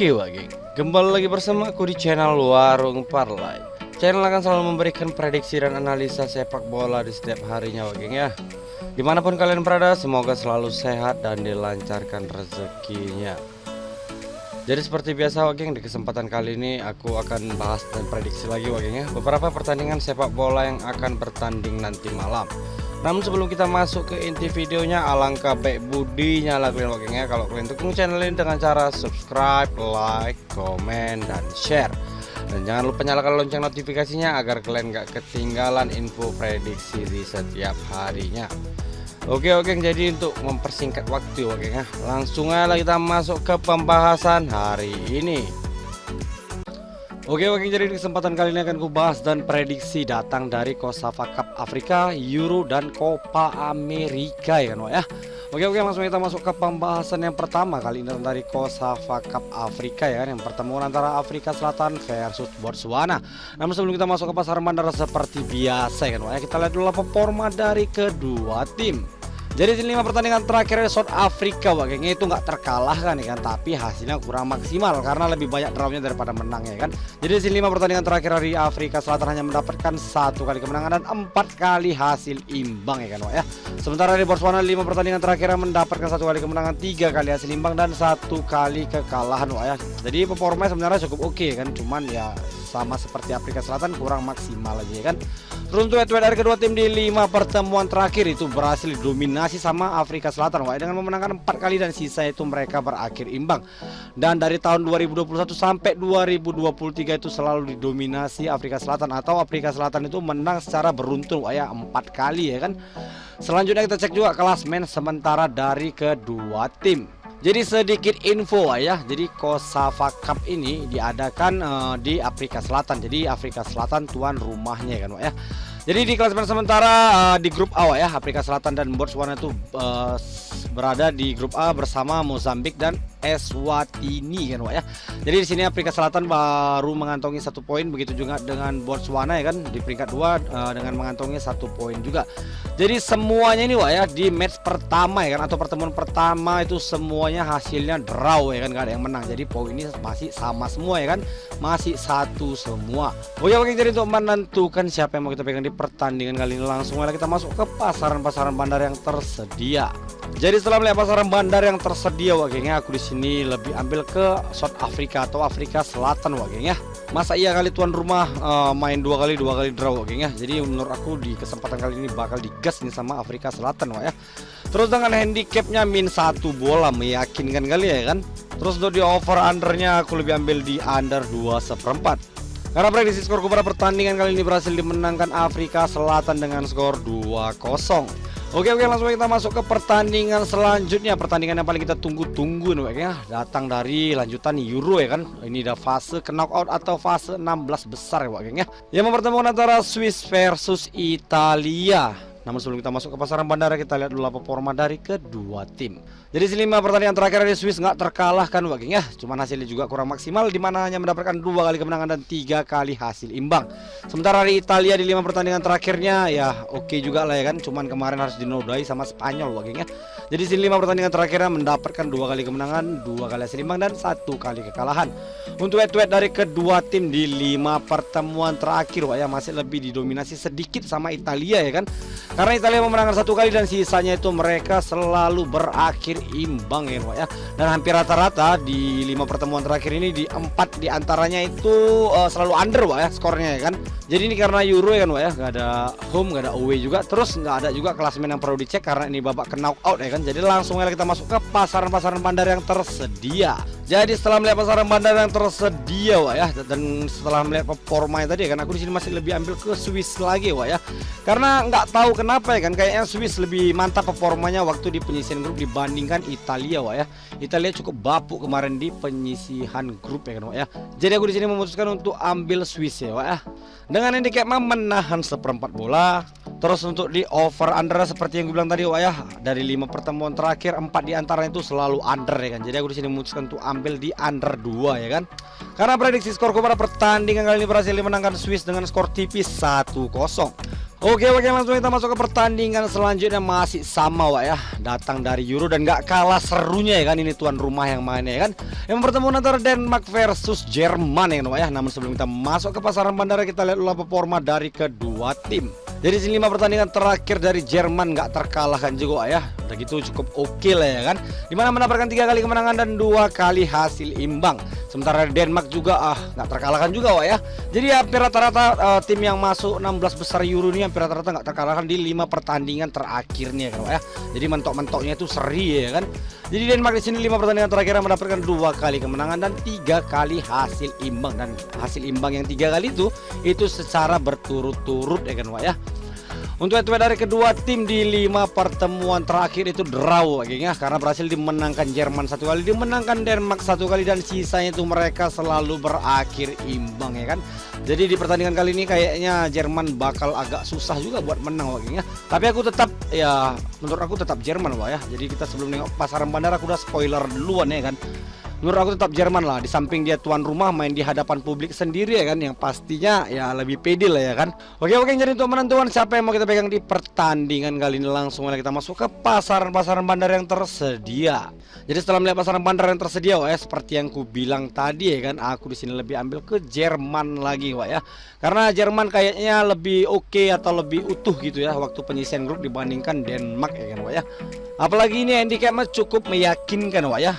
Oke Wak geng, kembali lagi bersama aku di channel Warung Parlay. Channel akan selalu memberikan prediksi dan analisa sepak bola di setiap harinya Wak geng ya. Dimanapun kalian berada, semoga selalu sehat dan dilancarkan rezekinya. Jadi seperti biasa Wak geng, di kesempatan kali ini aku akan bahas dan prediksi lagi Wak geng ya, beberapa pertandingan sepak bola yang akan bertanding nanti malam. Namun sebelum kita masuk ke inti videonya, alangkah baik budinya lah kalian Wak geng ya, kalau kalian dukung channel ini dengan cara subscribe, like, komen, dan share. Dan jangan lupa nyalakan lonceng notifikasinya agar kalian gak ketinggalan info prediksi di setiap harinya. Oke, jadi untuk mempersingkat waktu Wak geng ya, langsung aja kita masuk ke pembahasan hari ini. Oke, jadi di kesempatan kali ini akan kubahas dan prediksi datang dari COSAFA Cup Afrika, Euro, dan Copa America ya kan Wak ya. Oke, langsung kita masuk ke pembahasan yang pertama kali ini dari COSAFA Cup Afrika ya kan, yang pertemuan antara Afrika Selatan versus Botswana. Namun sebelum kita masuk ke pasaran bandar seperti biasa ya kan Wak ya, kita lihat dulu performa dari kedua tim. Jadi di 5 pertandingan terakhir South Africa Wak geng itu nggak terkalahkan ya kan, tapi hasilnya kurang maksimal karena lebih banyak drawnya daripada menang ya kan. Jadi di 5 pertandingan terakhir dari Afrika Selatan hanya mendapatkan 1 kali kemenangan dan 4 kali hasil imbang ya kan Wak ya. Sementara di Botswana 5 pertandingan terakhir mendapatkan 1 kali kemenangan, 3 kali hasil imbang, dan 1 kali kekalahan Wak ya. Jadi performanya sebenarnya cukup oke kan, cuman ya sama seperti Afrika Selatan kurang maksimal aja ya kan. Terus untuk dari kedua tim di 5 pertemuan terakhir itu berhasil didominasi sama Afrika Selatan Wak, dengan memenangkan 4 kali dan sisa itu mereka berakhir imbang. Dan dari tahun 2021 sampai 2023 itu selalu didominasi Afrika Selatan, atau Afrika Selatan itu menang secara beruntun Wak ya, 4 kali ya kan. Selanjutnya kita cek juga klasmen sementara dari kedua tim. Jadi sedikit info ya, jadi COSAFA Cup ini diadakan di Afrika Selatan. Jadi Afrika Selatan tuan rumahnya kan Wak ya. Jadi di klasemen sementara di grup A ya, Afrika Selatan dan Botswana itu berada di grup A bersama Mozambik dan Eswatini kan Wak ya. Jadi di sini Afrika Selatan baru mengantongi 1 poin, begitu juga dengan Botswana ya kan, di peringkat 2 dengan mengantongi 1 poin juga. Jadi semuanya ini Wak ya, di match pertama ya kan, atau pertemuan pertama itu semuanya hasilnya draw ya kan, gak ada yang menang. Jadi poin ini masih sama semua ya kan, masih 1 semua. Oke, jadi untuk menentukan siapa yang mau kita pegang di pertandingan kali ini, langsung aja kita masuk ke pasaran bandar yang tersedia. Jadi setelah melihat pasaran bandar yang tersedia Wak geng ya, aku di sini lebih ambil ke South Africa atau Afrika Selatan Wak geng ya. Masa iya kali tuan rumah main 2 kali draw Wak geng ya. Jadi menurut aku di kesempatan kali ini bakal digas nih sama Afrika Selatan Wak ya. Terus dengan handicapnya min 1 bola meyakinkan kali ya kan. Terus untuk di over undernya aku lebih ambil di under 2/4. Karena prediksi skor pada pertandingan kali ini berhasil dimenangkan Afrika Selatan dengan skor 2-0. Oke, langsung kita masuk ke pertandingan selanjutnya. Pertandingan yang paling kita tunggu-tunggu nih ya, datang dari lanjutan Euro ya kan. Ini udah fase knockout atau fase 16 besar ya Wak geng ya, yang mempertemukan antara Swiss versus Italia. Namun sebelum kita masuk ke pasaran bandara, kita lihat dulu performa dari kedua tim. Jadi di 5 pertandingan terakhir dari Swiss nggak terkalahkan Wak geng ya, cuman hasilnya juga kurang maksimal, di mana hanya mendapatkan 2 kali kemenangan dan 3 kali hasil imbang. Sementara di Italia di 5 pertandingan terakhirnya ya oke juga lah ya kan, cuman kemarin harus dinodai sama Spanyol Wak geng ya. Jadi di 5 pertandingan terakhirnya mendapatkan 2 kali kemenangan, 2 kali hasil imbang, dan 1 kali kekalahan. Untuk head-to-head dari kedua tim di 5 pertemuan terakhir Wak ya, masih lebih didominasi sedikit sama Italia ya kan. Karena Italia memenangkan 1 kali dan sisanya itu mereka selalu berakhir imbang ya Wak ya. Dan hampir rata-rata di 5 pertemuan terakhir ini di 4 diantaranya itu selalu under Wak ya skornya ya kan. Jadi ini karena Euro ya kan Wak ya, gak ada home, gak ada away juga. Terus gak ada juga klasemen yang perlu dicek karena ini babak knockout ya kan. Jadi langsung aja kita masuk ke pasaran bandar yang tersedia. Jadi setelah melihat pasaran bandar yang tersedia Wak ya, dan setelah melihat performanya tadi ya kan, aku di sini masih lebih ambil ke Swiss lagi Wak ya. Karena nggak tahu kenapa ya kan, kayaknya Swiss lebih mantap performanya waktu di penyisihan grup dibandingkan Italia Wak ya. Italia cukup bapuk kemarin di penyisihan grup ya kan Wak ya. Jadi aku di sini memutuskan untuk ambil Swiss ya Wak ya, dengan handicap menahan 1/4 bola. Terus untuk di over under seperti yang gue bilang tadi Wak ya, dari 5 pertemuan terakhir 4 diantaranya itu selalu under ya kan. Jadi aku di sini memutuskan untuk ambil di under 2 ya kan. Karena prediksi skor pada pertandingan kali ini berhasil dimenangkan Swiss dengan skor tipis 1-0. Oke, langsung kita masuk ke pertandingan selanjutnya, masih sama Wak ya, datang dari Euro dan gak kalah serunya ya kan, ini tuan rumah yang main ya kan. Yang pertemuan antara Denmark versus Jerman ya kan Wak ya. Namun sebelum kita masuk ke pasaran bandara, kita lihat dulu performa dari kedua tim. Jadi di 5 pertandingan terakhir dari Jerman gak terkalahkan juga Wak ya. Udah gitu cukup oke lah ya kan, dimana mendapatkan 3 kali kemenangan dan 2 kali hasil imbang. Sementara Denmark juga gak terkalahkan juga Wak ya. Jadi hampir rata-rata tim yang masuk 16 besar Euro ini hampir rata-rata gak terkalahkan di 5 pertandingan terakhirnya kan Wak ya. Jadi mentok-mentoknya itu seri ya kan. Jadi Denmark di sini 5 pertandingan terakhir mendapatkan 2 kali kemenangan dan 3 kali hasil imbang, dan hasil imbang yang 3 kali itu secara berturut-turut ya kan Wak ya. Untuk head-to-head dari kedua tim di 5 pertemuan terakhir itu draw ya, karena berhasil dimenangkan Jerman 1 kali, dimenangkan Denmark 1 kali, dan sisanya itu mereka selalu berakhir imbang ya kan. Jadi di pertandingan kali ini kayaknya Jerman bakal agak susah juga buat menang ya. Tapi aku tetap ya, menurut aku tetap Jerman ya. Jadi kita sebelum nengok pasaran bandara aku udah spoiler duluan ya kan. Menurut aku tetap Jerman lah, di samping dia tuan rumah main di hadapan publik sendiri ya kan, yang pastinya ya lebih pede lah ya kan. Oke, jadi untuk menentukan siapa yang mau kita pegang di pertandingan kali ini, langsung aja kita masuk ke pasaran bandar yang tersedia. Jadi setelah melihat pasaran bandar yang tersedia Wak ya, seperti yang ku bilang tadi ya kan, aku di sini lebih ambil ke Jerman lagi Wak ya. Karena Jerman kayaknya lebih oke atau lebih utuh gitu ya waktu penyisian grup dibandingkan Denmark ya kan Wak ya. Apalagi ini handicapnya cukup meyakinkan Wak ya,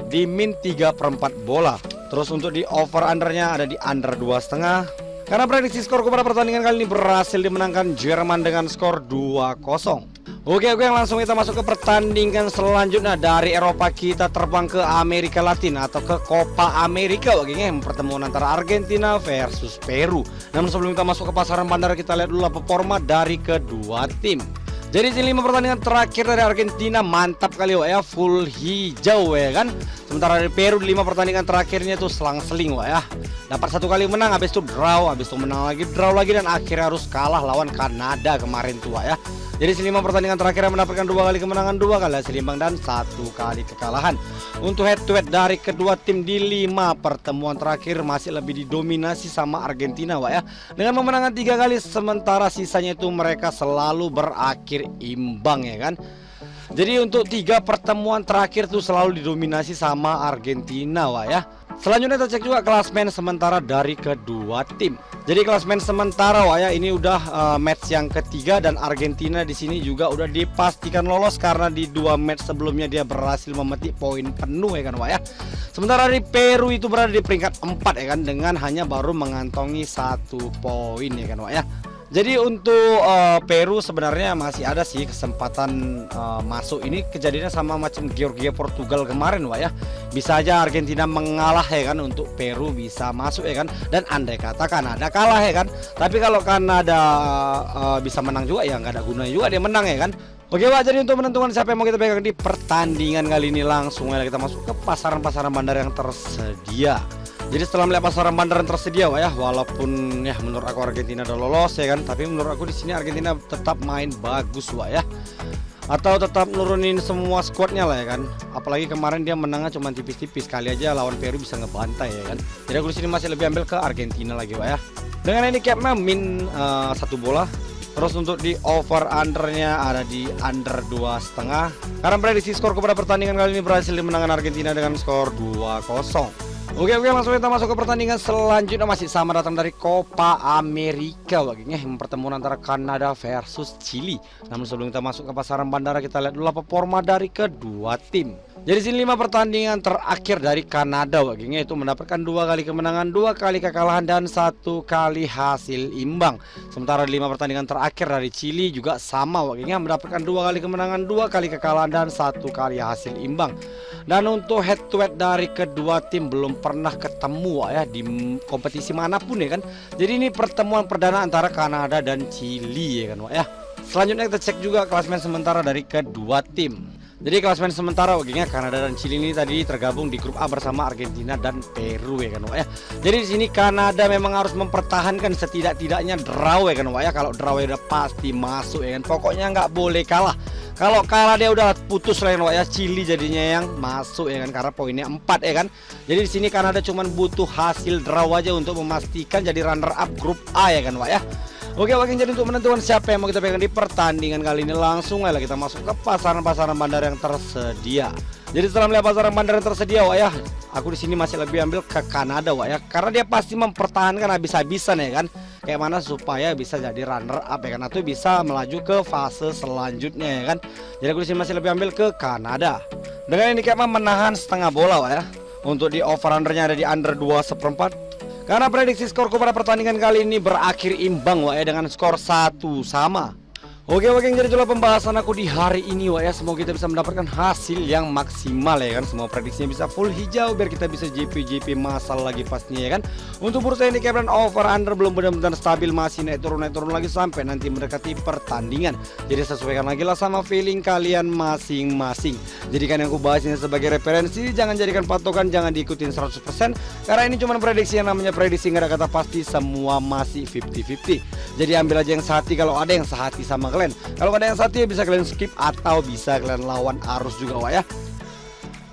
di min 3/4 bola. Terus untuk di over undernya ada di under 2,5. Karena prediksi skor pada pertandingan kali ini berhasil dimenangkan Jerman dengan skor 2-0. Oke, langsung kita masuk ke pertandingan selanjutnya. Dari Eropa kita terbang ke Amerika Latin atau ke Copa America yang pertemuan antara Argentina versus Peru. Namun sebelum kita masuk ke pasaran bandara, kita lihat dulu performa dari kedua tim. Jadi di 5 pertandingan terakhir dari Argentina mantap kali Wak ya, full hijau ya kan. Sementara dari Peru di 5 pertandingan terakhirnya itu selang-seling Wak ya. Dapat 1 kali menang, habis itu draw, habis itu menang lagi, draw lagi, dan akhirnya harus kalah lawan Kanada kemarin tuh Wak ya. Jadi di 5 pertandingan terakhir mendapatkan 2 kali kemenangan, 2 kali hasil imbang, dan 1 kali kekalahan. Untuk head to head dari kedua tim di 5 pertemuan terakhir masih lebih didominasi sama Argentina Wak ya, dengan memenangkan 3 kali, sementara sisanya itu mereka selalu berakhir imbang ya kan. Jadi untuk 3 pertemuan terakhir tuh selalu didominasi sama Argentina Wak ya. Selanjutnya kita cek juga klasmen sementara dari kedua tim. Jadi klasmen sementara Wak ya, ini udah match yang ketiga, dan Argentina di sini juga udah dipastikan lolos karena di 2 match sebelumnya dia berhasil memetik poin penuh ya kan Wak ya. Sementara di Peru itu berada di peringkat 4 ya kan, dengan hanya baru mengantongi 1 poin ya kan Wak ya. Jadi untuk Peru sebenarnya masih ada sih kesempatan masuk. Ini kejadiannya sama macam Georgia Portugal kemarin Wak ya. Bisa aja Argentina mengalah ya kan, untuk Peru bisa masuk ya kan. Dan andai kata Kanada kalah ya kan. Tapi kalau Kanada bisa menang juga ya nggak ada gunanya juga dia menang ya kan. Oke Wak, jadi untuk menentukan siapa yang mau kita pegang di pertandingan kali ini, langsung aja kita masuk ke pasaran-pasaran bandar yang tersedia. Jadi setelah melihat pasaran bandar yang tersedia Wak ya, walaupun ya menurut aku Argentina udah lolos ya kan, tapi menurut aku di sini Argentina tetap main bagus Wak ya, atau tetap nurunin semua squadnya lah ya kan. Apalagi kemarin dia menangnya cuma tipis-tipis, kali aja lawan Peru bisa ngebantai ya kan. Jadi aku di sini masih lebih ambil ke Argentina lagi Wak ya, dengan handicapnya min 1 bola. Terus untuk di over undernya ada di under 2,5. Karena prediksi skor kepada pertandingan kali ini berhasil dimenangkan Argentina dengan skor 2-0. Oke, langsung kita masuk ke pertandingan selanjutnya, masih sama datang dari Copa America yang pertemuan antara Kanada versus Chili. Namun sebelum kita masuk ke pasaran bandara, kita lihat dulu performa dari kedua tim. Jadi sini 5 pertandingan terakhir dari Kanada itu mendapatkan 2 kali kemenangan, 2 kali kekalahan, dan 1 kali hasil imbang. Sementara 5 pertandingan terakhir dari Chili juga sama mendapatkan 2 kali kemenangan, 2 kali kekalahan, dan 1 kali hasil imbang. Dan untuk head to head dari kedua tim belum pernah ketemu ya di kompetisi manapun ya kan. Jadi ini pertemuan perdana antara Kanada dan Chili ya kan Wak ya. Selanjutnya kita cek juga klasemen sementara dari kedua tim. Jadi klasemen sementara Kanada dan Chili ini tadi tergabung di grup A bersama Argentina dan Peru ya kan Wak ya. Jadi di sini Kanada memang harus mempertahankan setidak-tidaknya draw ya kan Wak ya. Kalau draw ya udah pasti masuk ya kan. Pokoknya nggak boleh kalah. Kalau kalah dia udah putus lah ya Wak ya. Chili jadinya yang masuk ya kan, karena poinnya 4 ya kan. Jadi di sini Kanada cuma butuh hasil draw aja untuk memastikan jadi runner up grup A ya kan Wak ya. Oke, geng, jadi untuk menentukan siapa yang mau kita pegang di pertandingan kali ini, langsung aja kita masuk ke pasaran-pasaran bandar yang tersedia. Jadi setelah melihat pasaran bandar yang tersedia, Wak ya, aku di sini masih lebih ambil ke Kanada, Wak ya, karena dia pasti mempertahankan habis-habisan ya kan. Kayak mana supaya bisa jadi runner up ya kan, atau bisa melaju ke fase selanjutnya ya kan. Jadi aku di sini masih lebih ambil ke Kanada. Dengan ini kayak menahan setengah bola, Wak ya. Untuk di over undernya ada di under 2/4. Karena prediksi skorku pada pertandingan kali ini berakhir imbang, Wak ya, dengan skor 1-1. Oke, jadi itulah pembahasan aku di hari ini, Wak ya. Semoga kita bisa mendapatkan hasil yang maksimal ya kan. Semua prediksinya bisa full hijau biar kita bisa JP masal lagi pastinya ya kan. Untuk bursa ini dan over under belum benar-benar stabil, masih naik turun lagi sampai nanti mendekati pertandingan. Jadi sesuaikan lagi lah sama feeling kalian masing-masing. Jadikan yang aku bahas ini sebagai referensi, jangan jadikan patokan, jangan diikutin 100%. Karena ini cuma prediksi, yang namanya prediksi nggak ada kata pasti, semua masih 50-50. Jadi ambil aja yang sehati kalau ada yang sehati sama kalian. Kalau ada yang sehati bisa kalian skip atau bisa kalian lawan arus juga, Wak ya.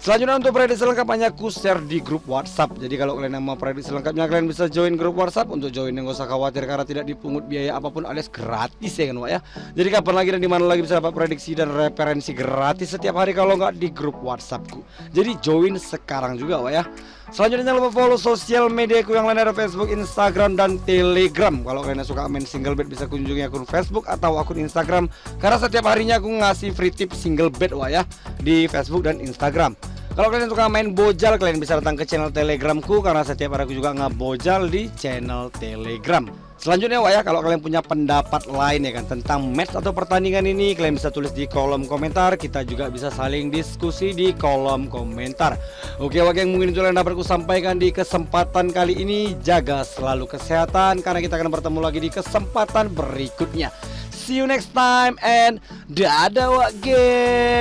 Selanjutnya untuk prediksi lengkapnya aku share di grup WhatsApp. Jadi kalau kalian mau prediksi lengkapnya, kalian bisa join grup WhatsApp. Untuk join yang gak usah khawatir karena tidak dipungut biaya apapun alias gratis ya kan, Wak ya. Jadi kapan lagi dan dimana lagi bisa dapat prediksi dan referensi gratis setiap hari kalau nggak di grup WhatsAppku. Jadi join sekarang juga, Wak ya. Selanjutnya jangan lupa follow sosial mediaku yang lain, ada Facebook, Instagram, dan Telegram. Kalau kalian suka main single bet bisa kunjungi akun Facebook atau akun Instagram. Karena setiap harinya aku ngasih free tip single bet, Wak ya, di Facebook dan Instagram. Kalau kalian suka main bojal, kalian bisa datang ke channel Telegramku karena setiap hari aku juga ngebojal di channel Telegram. Selanjutnya, Wak ya, kalau kalian punya pendapat lain ya kan tentang match atau pertandingan ini, kalian bisa tulis di kolom komentar. Kita juga bisa saling diskusi di kolom komentar. Oke, Wak, yang mungkin itu yang dapat aku sampaikan di kesempatan kali ini. Jaga selalu kesehatan karena kita akan bertemu lagi di kesempatan berikutnya. See you next time and dadah, Wak, geng.